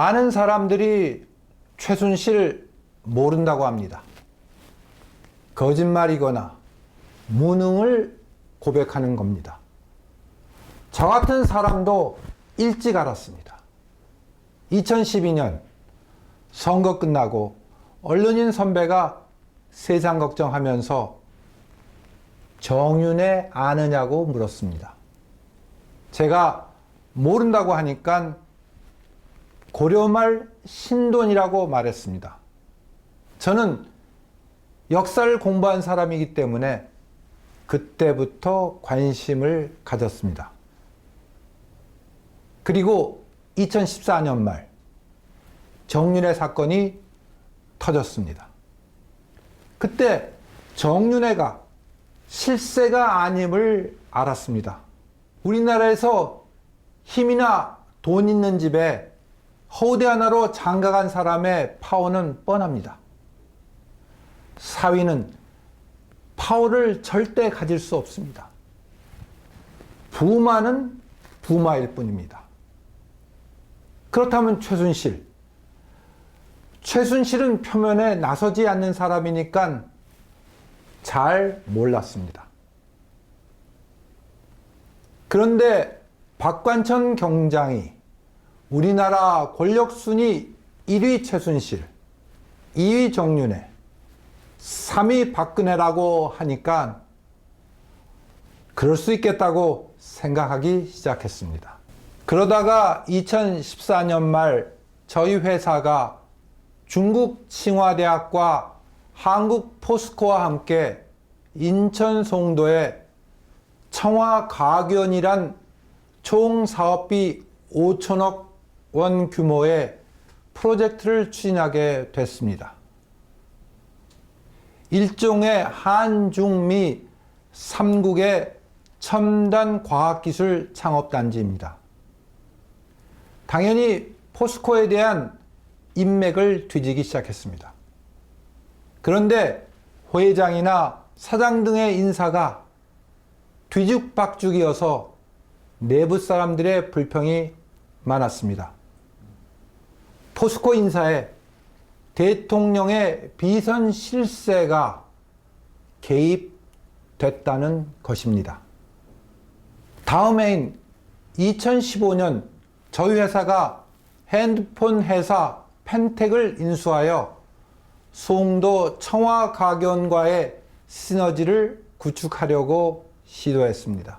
많은 사람들이 최순실 모른다고 합니다. 거짓말이거나 무능을 고백하는 겁니다. 저 같은 사람도 일찍 알았습니다. 2012년 선거 끝나고 언론인 선배가 세상 걱정하면서 정윤회 아느냐고 물었습니다. 제가 모른다고 하니까 고려말 신돈이라고 말했습니다. 저는 역사를 공부한 사람이기 때문에 그때부터 관심을 가졌습니다. 그리고 2014년 말 정윤회 사건이 터졌습니다. 그때 정윤회가 실세가 아님을 알았습니다. 우리나라에서 힘이나 돈 있는 집에 허우대 하나로 장가간 사람의 파워는 뻔합니다. 사위는 파워를 절대 가질 수 없습니다. 부마는 부마일 뿐입니다. 그렇다면 최순실은 표면에 나서지 않는 사람이니까 잘 몰랐습니다. 그런데 박관천 경장이 우리나라 권력순위 1위 최순실, 2위 정윤회, 3위 박근혜라고 하니까 그럴 수 있겠다고 생각하기 시작했습니다. 그러다가 2014년 말 저희 회사가 중국 칭화대학과 한국 포스코와 함께 인천 송도에 청화과학원이란 총 사업비 5천억 원 규모의 프로젝트를 추진하게 됐습니다. 일종의 한중미 3국의 첨단 과학기술 창업단지입니다. 당연히 포스코에 대한 인맥을 뒤지기 시작했습니다. 그런데 회장이나 사장 등의 인사가 뒤죽박죽이어서 내부 사람들의 불평이 많았습니다. 포스코 인사에 대통령의 비선 실세가 개입됐다는 것입니다. 다음 해인 2015년 저희 회사가 핸드폰 회사 펜텍을 인수하여 송도 청화과학원과의 시너지를 구축하려고 시도했습니다.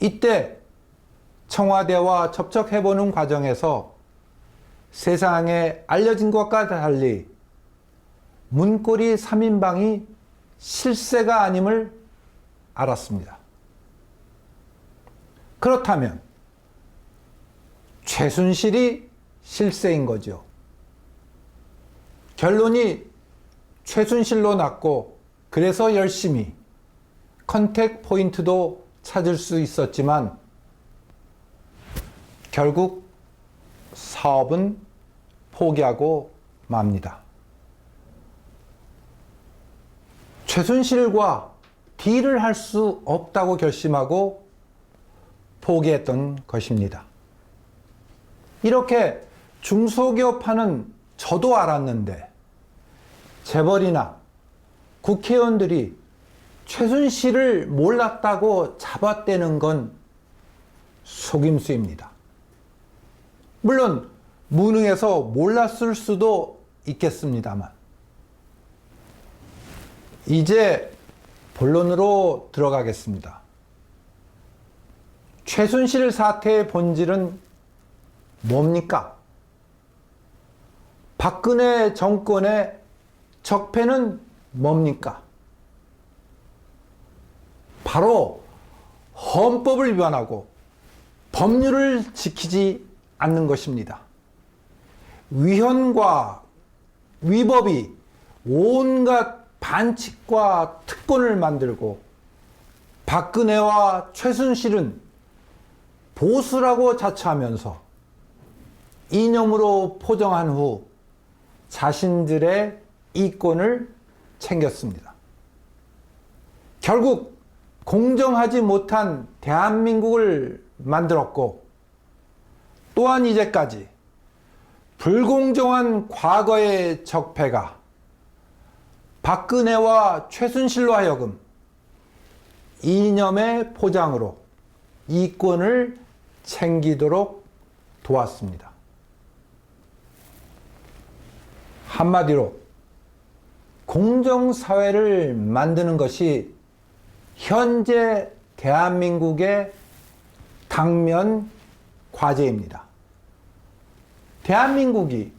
이때 청와대와 접촉해보는 과정에서 세상에 알려진 것과 달리 문고리 3인방이 실세가 아님을 알았습니다. 그렇다면 최순실이 실세인 거죠. 결론이 최순실로 났고 그래서 열심히 컨택 포인트도 찾을 수 있었지만 결국 사업은 포기하고 맙니다. 최순실과 딜을 할 수 없다고 결심하고 포기했던 것입니다. 이렇게 중소기업하는 저도 알았는데 재벌이나 국회의원들이 최순실을 몰랐다고 잡아떼는 건 속임수입니다. 물론 무능해서 몰랐을 수도 있겠습니다만 이제 본론으로 들어가겠습니다. 최순실 사태의 본질은 뭡니까? 박근혜 정권의 적폐는 뭡니까? 바로 헌법을 위반하고 법률을 지키지 않는 것입니다. 위헌과 위법이 온갖 반칙과 특권을 만들고 박근혜와 최순실은 보수라고 자처하면서 이념으로 포장한 후 자신들의 이권을 챙겼습니다. 결국 공정하지 못한 대한민국을 만들었고 또한 이제까지 불공정한 과거의 적폐가 박근혜와 최순실로 하여금 이념의 포장으로 이권을 챙기도록 도왔습니다. 한마디로 공정사회를 만드는 것이 현재 대한민국의 당면 과제입니다. 대한민국이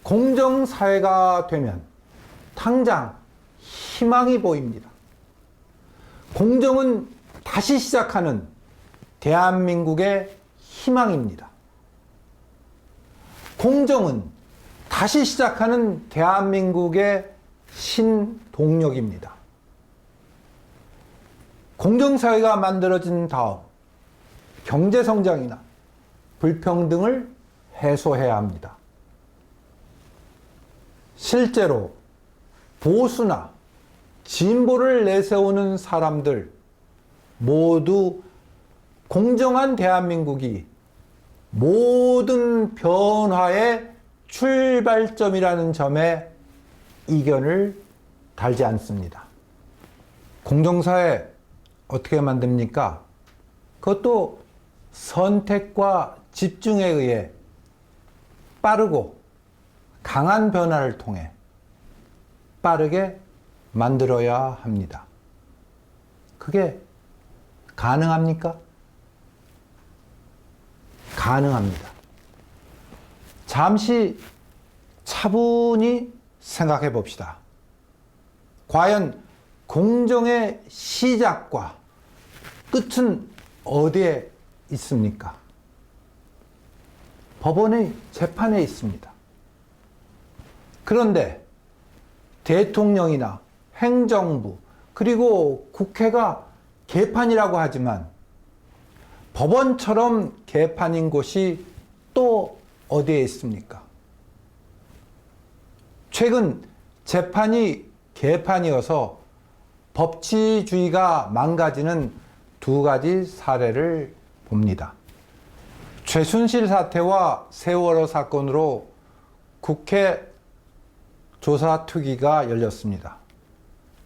공정사회가 되면 당장 희망이 보입니다. 공정은 다시 시작하는 대한민국의 희망입니다. 공정은 다시 시작하는 대한민국의 신동력입니다. 공정사회가 만들어진 다음 경제성장이나 불평등을 해소해야 합니다. 실제로 보수나 진보를 내세우는 사람들 모두 공정한 대한민국이 모든 변화의 출발점이라는 점에 이견을 달지 않습니다. 공정사회 어떻게 만듭니까? 그것도 선택과 집중에 의해 빠르고 강한 변화를 통해 빠르게 만들어야 합니다. 그게 가능합니까? 가능합니다. 잠시 차분히 생각해 봅시다. 과연 공정의 시작과 끝은 어디에 있습니까? 법원의 재판에 있습니다. 그런데 대통령이나 행정부 그리고 국회가 개판이라고 하지만 법원처럼 개판인 곳이 또 어디에 있습니까? 최근 재판이 개판이어서 법치주의가 망가지는 두 가지 사례를 봅니다. 최순실 사태와 세월호 사건으로 국회 조사특위가 열렸습니다.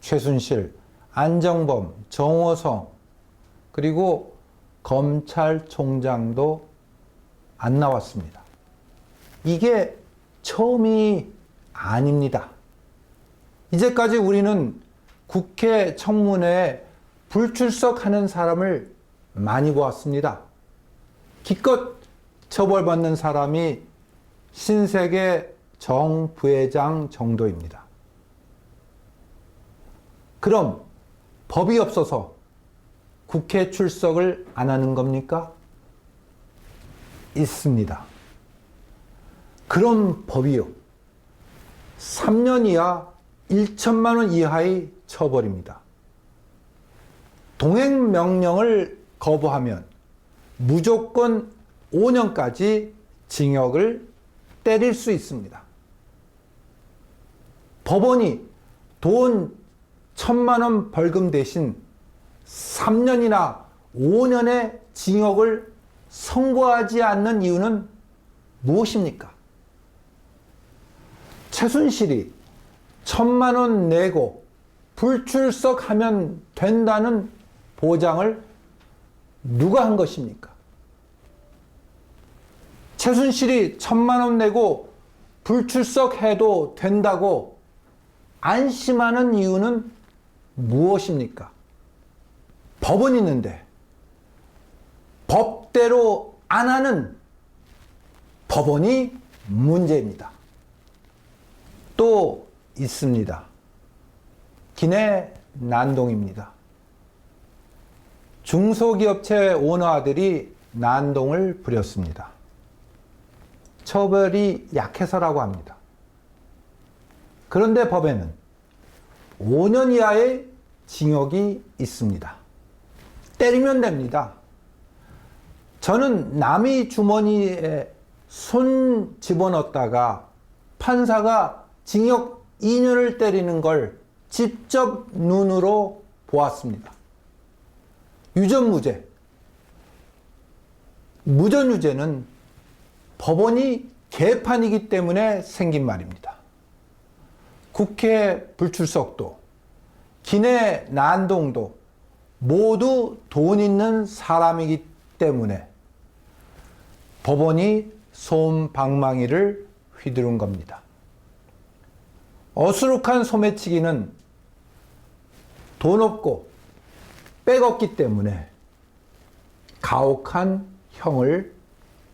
최순실, 안정범, 정호성 그리고 검찰총장도 안 나왔습니다. 이게 처음이 아닙니다. 이제까지 우리는 국회 청문회에 불출석하는 사람을 많이 보았습니다. 기껏 처벌받는 사람이 신세계 정 부회장 정도입니다. 그럼 법이 없어서 국회 출석을 안 하는 겁니까? 있습니다. 그런 법이요. 3년 이하 1천만 원 이하의 처벌입니다. 동행명령을 거부하면 무조건 5년까지 징역을 때릴 수 있습니다. 법원이 돈 1,000만 원 벌금 대신 3년이나 5년의 징역을 선고하지 않는 이유는 무엇입니까? 최순실이 1,000만 원 내고 불출석하면 된다는 보장을 누가 한 것입니까? 최순실이 1,000만 원 내고 불출석해도 된다고 안심하는 이유는 무엇입니까? 법은 있는데 법대로 안 하는 법원이 문제입니다. 또 있습니다. 기내 난동입니다. 중소기업체 오너들이 난동을 부렸습니다. 처벌이 약해서라고 합니다. 그런데 법에는 5년 이하의 징역이 있습니다. 때리면 됩니다. 저는 남의 주머니에 손 집어넣었다가 판사가 징역 2년을 때리는 걸 직접 눈으로 보았습니다. 유전무죄. 무전유죄는 법원이 개판이기 때문에 생긴 말입니다. 국회 불출석도, 기내 난동도 모두 돈 있는 사람이기 때문에 법원이 솜방망이를 휘두른 겁니다. 어수룩한 소매치기는 돈 없고 백 없기 때문에 가혹한 형을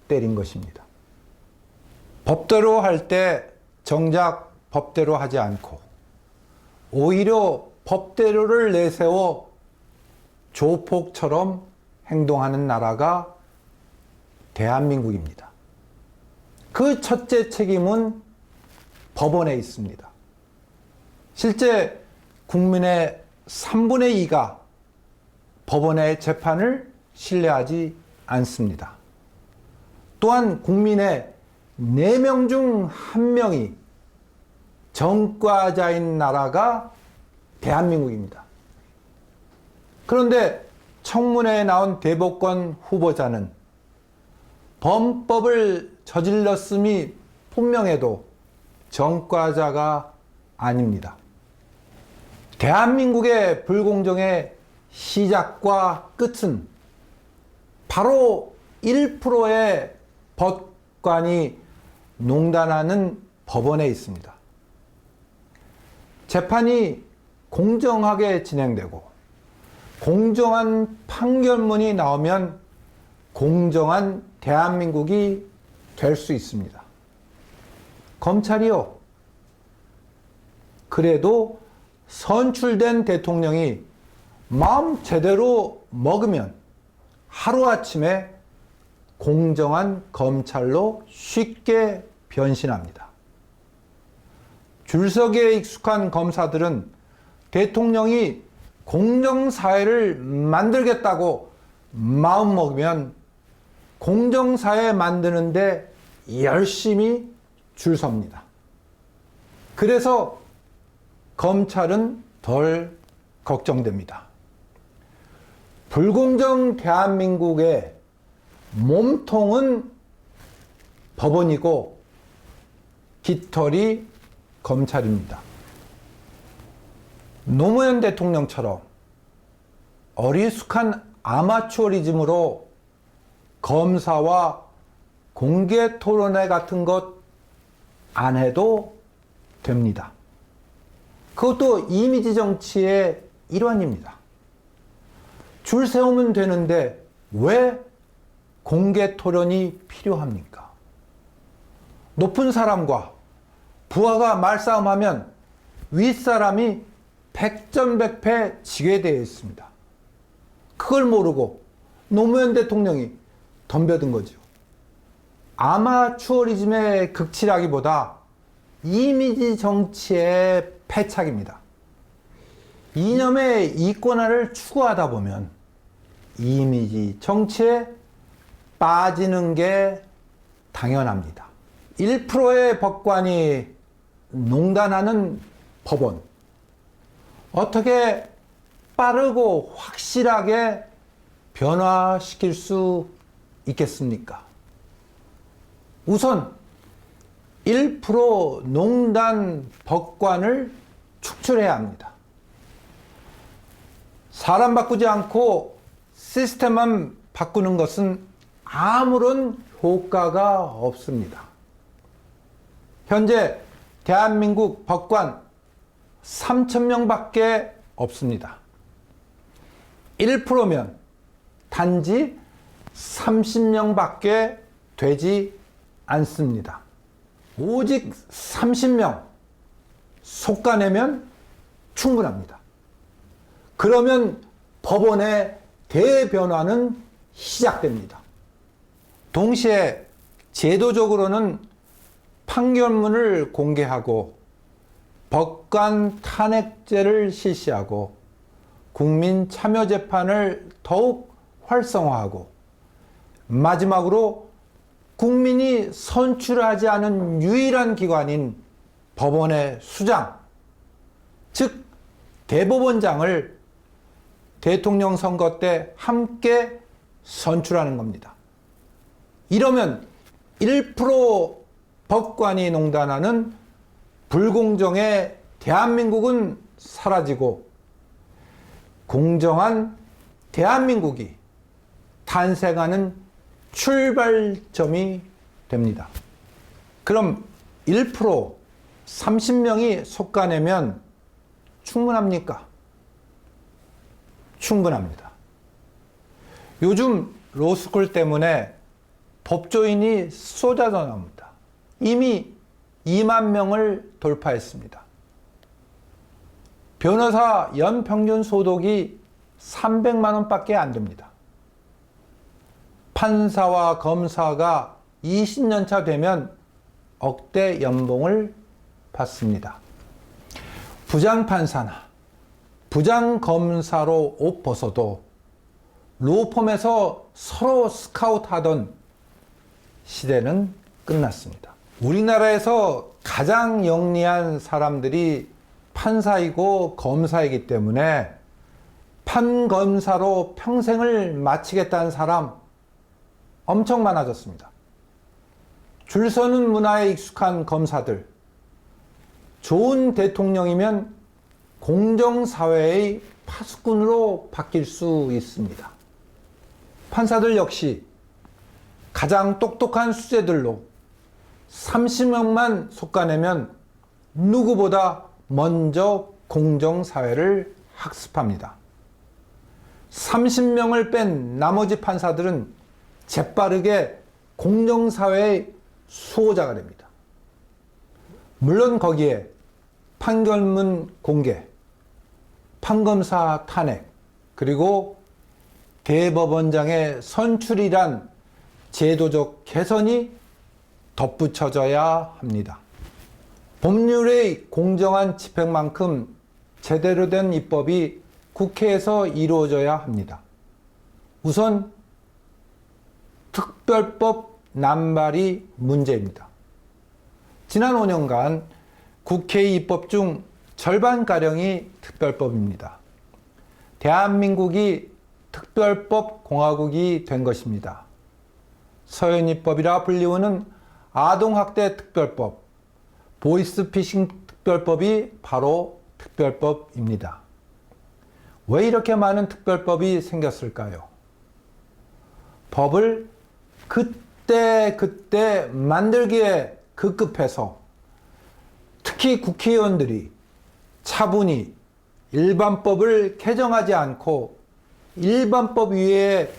때린 것입니다. 법대로 할 때 정작 법대로 하지 않고 오히려 법대로를 내세워 조폭처럼 행동하는 나라가 대한민국입니다. 그 첫째 책임은 법원에 있습니다. 실제 국민의 3분의 2가 법원의 재판을 신뢰하지 않습니다. 또한 국민의 4명 중 1명이 전과자인 나라가 대한민국입니다. 그런데 청문회에 나온 대법관 후보자는 범법을 저질렀음이 분명해도 전과자가 아닙니다. 대한민국의 불공정의 시작과 끝은 바로 1%의 법관이 농단하는 법원에 있습니다. 재판이 공정하게 진행되고 공정한 판결문이 나오면 공정한 대한민국이 될 수 있습니다. 검찰이요. 그래도 선출된 대통령이 마음 제대로 먹으면 하루아침에 공정한 검찰로 쉽게 변신합니다. 줄서기에 익숙한 검사들은 대통령이 공정사회를 만들겠다고 마음먹으면 공정사회 만드는데 열심히 줄 섭니다. 그래서 검찰은 덜 걱정됩니다. 불공정 대한민국의 몸통은 법원이고 깃털이 검찰입니다. 노무현 대통령처럼 어리숙한 아마추어리즘으로 검사와 공개 토론회 같은 것 안 해도 됩니다. 그것도 이미지 정치의 일환입니다. 줄 세우면 되는데 왜 공개 토론이 필요합니까? 높은 사람과 부하가 말싸움하면 윗사람이 백전백패 지게 되어 있습니다. 그걸 모르고 노무현 대통령이 덤벼든 거죠. 아마추어리즘의 극치라기보다 이미지 정치의 패착입니다. 이념의 이권화를 추구하다 보면 이미지 정치에 빠지는 게 당연합니다. 1%의 법관이 농단하는 법원, 어떻게 빠르고 확실하게 변화시킬 수 있겠습니까? 우선 1% 농단 법관을 축출해야 합니다. 사람 바꾸지 않고 시스템만 바꾸는 것은 아무런 효과가 없습니다. 현재 대한민국 법관 3,000명밖에 없습니다. 1%면 단지 30명밖에 되지 않습니다. 오직 30명 솎아내면 충분합니다. 그러면 법원의 대변화는 시작됩니다. 동시에 제도적으로는 판결문을 공개하고 법관 탄핵제를 실시하고 국민 참여 재판을 더욱 활성화하고 마지막으로 국민이 선출하지 않은 유일한 기관인 법원의 수장, 즉 대법원장을 대통령 선거 때 함께 선출하는 겁니다. 이러면 1% 법관이 농단하는 불공정의 대한민국은 사라지고 공정한 대한민국이 탄생하는 출발점이 됩니다. 그럼 1% 30명이 속가내면 충분합니까? 충분합니다. 요즘 로스쿨 때문에 법조인이 쏟아져 나옵니다. 이미 2만 명을 돌파했습니다. 변호사 연평균 소득이 300만 원밖에 안 됩니다. 판사와 검사가 20년 차 되면 억대 연봉을 받습니다. 부장판사나 부장검사로 옷 벗어도 로펌에서 서로 스카우트하던 시대는 끝났습니다. 우리나라에서 가장 영리한 사람들이 판사이고 검사이기 때문에 판검사로 평생을 마치겠다는 사람 엄청 많아졌습니다. 줄 서는 문화에 익숙한 검사들, 좋은 대통령이면 공정사회의 파수꾼으로 바뀔 수 있습니다. 판사들 역시 가장 똑똑한 수재들로 30명만 속가내면 누구보다 먼저 공정사회를 학습합니다. 30명을 뺀 나머지 판사들은 재빠르게 공정사회의 수호자가 됩니다. 물론 거기에 판결문 공개, 판검사 탄핵, 그리고 대법원장의 선출이란 제도적 개선이 덧붙여져야 합니다. 법률의 공정한 집행만큼 제대로 된 입법이 국회에서 이루어져야 합니다. 우선 특별법 남발이 문제입니다. 지난 5년간 국회 입법 중 절반가량이 특별법입니다. 대한민국이 특별법 공화국이 된 것입니다. 서현입법이라 불리우는 아동학대 특별법, 보이스피싱 특별법이 바로 특별법입니다. 왜 이렇게 많은 특별법이 생겼을까요? 법을 그때 만들기에 급급해서 특히 국회의원들이 차분히 일반법을 개정하지 않고 일반법 위에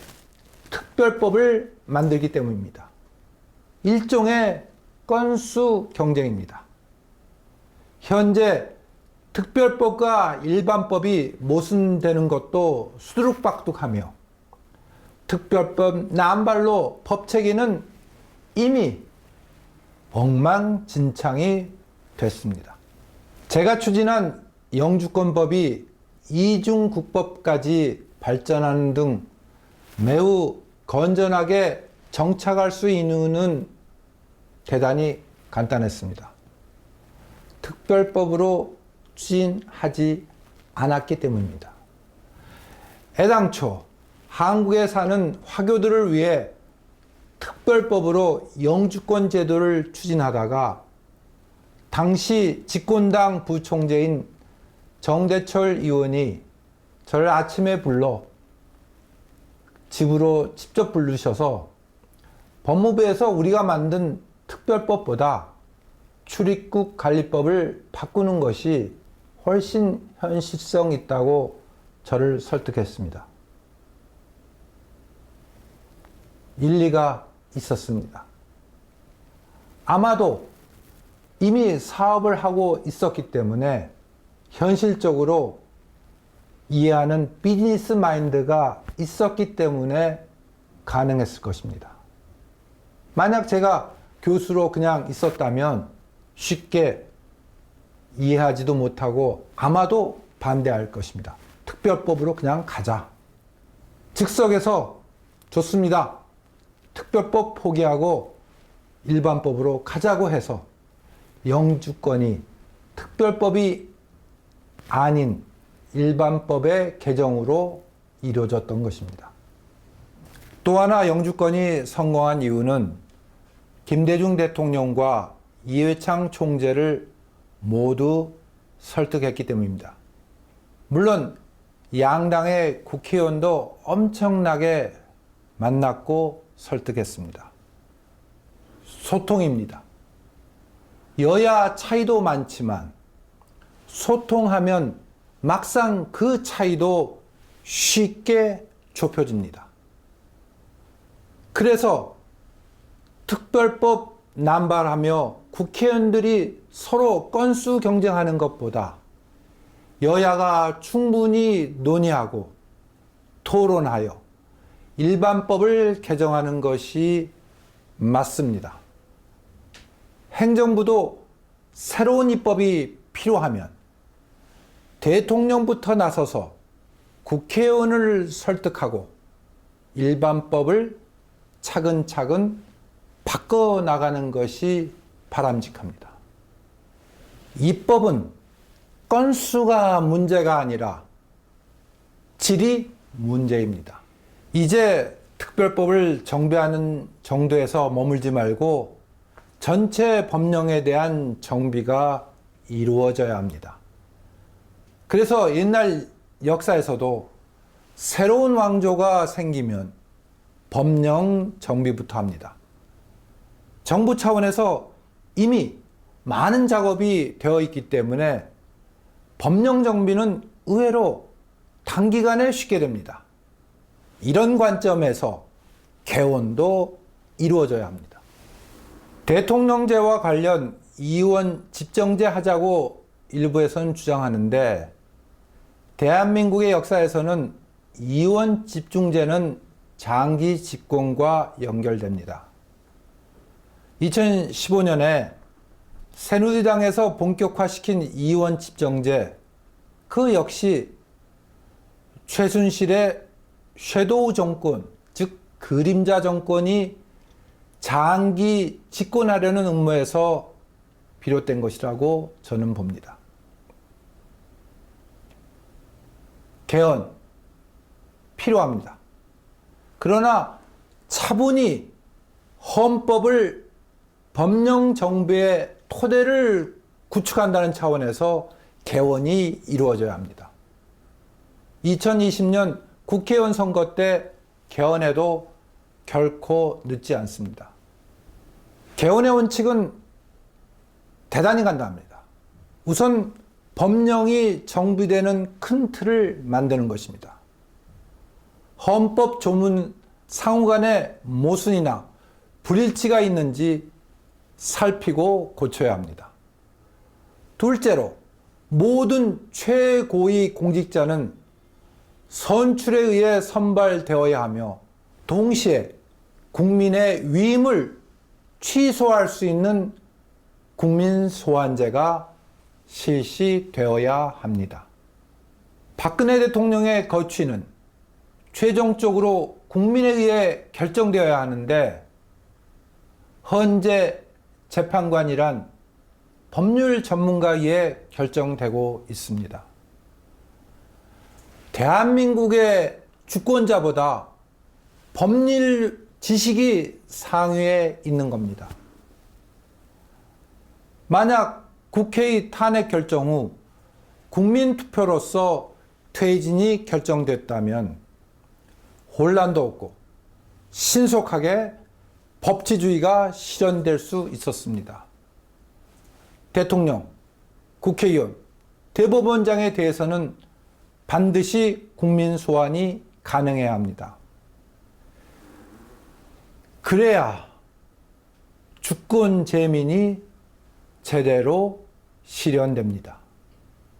특별법을 만들기 때문입니다. 일종의 건수 경쟁입니다. 현재 특별법과 일반법이 모순되는 것도 수두룩박둑하며 특별법 남발로 법 체계는 이미 엉망진창이 됐습니다. 제가 추진한 영주권법이 이중국법까지 발전하는 등 매우 건전하게 정착할 수 있는 이유는 대단히 간단했습니다. 특별법으로 추진하지 않았기 때문입니다. 애당초 한국에 사는 화교들을 위해 특별법으로 영주권 제도를 추진하다가 당시 집권당 부총재인 정대철 의원이 저를 아침에 불러 집으로 직접 부르셔서 법무부에서 우리가 만든 특별법보다 출입국 관리법을 바꾸는 것이 훨씬 현실성 있다고 저를 설득했습니다. 일리가 있었습니다. 아마도 이미 사업을 하고 있었기 때문에 현실적으로 이해하는 비즈니스 마인드가 있었기 때문에 가능했을 것입니다. 만약 제가 교수로 그냥 있었다면 쉽게 이해하지도 못하고 아마도 반대할 것입니다. 특별법으로 그냥 가자. 즉석에서 좋습니다. 특별법 포기하고 일반법으로 가자고 해서 영주권이 특별법이 아닌 일반법의 개정으로 이루어졌던 것입니다. 또 하나 영주권이 성공한 이유는 김대중 대통령과 이회창 총재를 모두 설득했기 때문입니다. 물론 양당의 국회의원도 엄청나게 만났고 설득했습니다. 소통입니다. 여야 차이도 많지만 소통하면 막상 그 차이도 쉽게 좁혀집니다. 그래서 특별법 남발하며 국회의원들이 서로 건수 경쟁하는 것보다 여야가 충분히 논의하고 토론하여 일반법을 개정하는 것이 맞습니다. 행정부도 새로운 입법이 필요하면 대통령부터 나서서 국회의원을 설득하고 일반법을 차근차근 바꿔나가는 것이 바람직합니다. 입법은 건수가 문제가 아니라 질이 문제입니다. 이제 특별법을 정비하는 정도에서 머물지 말고 전체 법령에 대한 정비가 이루어져야 합니다. 그래서 옛날 역사에서도 새로운 왕조가 생기면 법령 정비부터 합니다. 정부 차원에서 이미 많은 작업이 되어 있기 때문에 법령 정비는 의외로 단기간에 쉽게 됩니다. 이런 관점에서 개원도 이루어져야 합니다. 대통령제와 관련 이원 집정제 하자고 일부에서는 주장하는데 대한민국의 역사에서는 이원 집중제는 장기 집권과 연결됩니다. 2015년에 새누리당에서 본격화시킨 이원 집정제, 그 역시 최순실의 섀도우 정권, 즉 그림자 정권이 장기 집권하려는 음모에서 비롯된 것이라고 저는 봅니다. 개헌 필요합니다. 그러나 차분히 헌법을 법령 정비의 토대를 구축한다는 차원에서 개헌이 이루어져야 합니다. 2020년 국회의원 선거 때 개헌해도 결코 늦지 않습니다. 개헌의 원칙은 대단히 간단합니다. 우선 법령이 정비되는 큰 틀을 만드는 것입니다. 헌법 조문 상호 간의 모순이나 불일치가 있는지 살피고 고쳐야 합니다. 둘째로, 모든 최고위 공직자는 선출에 의해 선발되어야 하며 동시에 국민의 위임을 취소할 수 있는 국민소환제가 실시되어야 합니다. 박근혜 대통령의 거취는 최종적으로 국민에 의해 결정되어야 하는데 헌재 재판관이란 법률 전문가에 의해 결정되고 있습니다. 대한민국의 주권자보다 법률 지식이 상위에 있는 겁니다. 만약 국회의 탄핵 결정 후 국민투표로서 퇴진이 결정됐다면 혼란도 없고 신속하게 법치주의가 실현될 수 있었습니다. 대통령, 국회의원, 대법원장에 대해서는 반드시 국민 소환이 가능해야 합니다. 그래야 주권 재민이 제대로 실현됩니다.